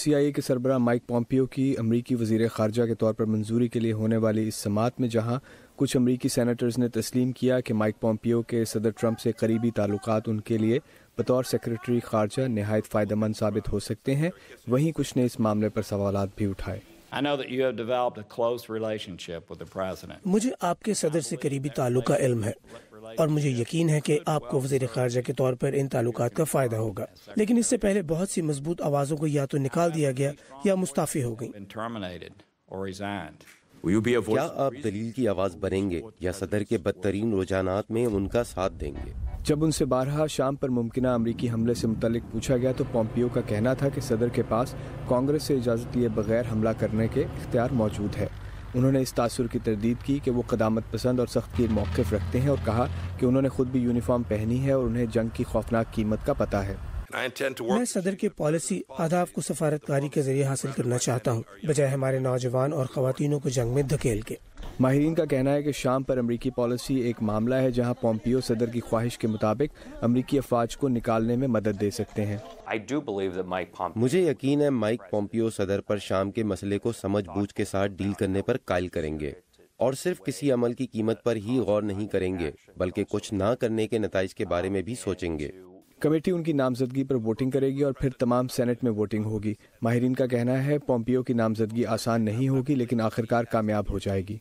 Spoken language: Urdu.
CIA کے سربراہ مائک پومپیو کی امریکی وزیر خارجہ کے طور پر منظوری کے لیے ہونے والی اس سماعت میں جہاں کچھ امریکی سینیٹرز نے تسلیم کیا کہ مائک پومپیو کے صدر ٹرمپ سے قریبی تعلقات ان کے لیے بطور سیکرٹری خارجہ نہایت فائدہ مند ثابت ہو سکتے ہیں، وہیں کچھ نے اس معاملے پر سوالات بھی اٹھائے۔ مجھے آپ کے صدر سے قریبی تعلق کا علم ہے اور مجھے یقین ہے کہ آپ کو وزیر خارجہ کے طور پر ان تعلقات کا فائدہ ہوگا، لیکن اس سے پہلے بہت سی مضبوط آوازوں کو یا تو نکال دیا گیا یا مستعفی ہو گئیں۔ کیا آپ دلیل کی آواز بنیں گے یا صدر کے بدترین رجحانات میں ان کا ساتھ دیں گے؟ جب ان سے بارہا شام پر ممکنہ امریکی حملے سے متعلق پوچھا گیا تو پومپیو کا کہنا تھا کہ صدر کے پاس کانگریس سے اجازت لیے بغیر حملہ کرنے کے اختیار موجود ہے۔ انہوں نے اس تاثر کی تردید کی کہ وہ قدامت پسند اور سخت گیر موقف رکھتے ہیں اور کہا کہ انہوں نے خود بھی یونیفارم پہنی ہے اور انہیں جنگ کی خوفناک قیمت کا پتہ ہے۔ میں صدر کے پالیسی اہداف کو سفارتکاری کے ذریعے حاصل کرنا چاہتا ہوں، بجائے ہمارے نوجوان اور خواتینوں کو جنگ میں دھکیل کے۔ ماہرین کا کہنا ہے کہ شام پر امریکی پالیسی ایک معاملہ ہے جہاں پومپیو صدر کی خواہش کے مطابق امریکی افواج کو نکالنے میں مدد دے سکتے ہیں۔ مجھے یقین ہے مائک پومپیو صدر پر شام کے مسئلے کو سمجھ بوجھ کے ساتھ ڈیل کرنے پر قائل کریں گے اور صرف کسی عمل کی قیمت پر ہی غور نہیں کریں گے بلکہ کچھ نہ کرنے کے نتائج کے بارے میں بھی سوچیں گے۔ کمیٹی ان کی نامزدگی پر ووٹنگ کرے گی اور پھر تمام سینٹ میں ووٹنگ ہوگی۔ ماہرین کا کہنا ہے پومپیو کی نامزدگی آسان نہیں ہوگی لیکن آخرکار کامیاب ہو جائے گی۔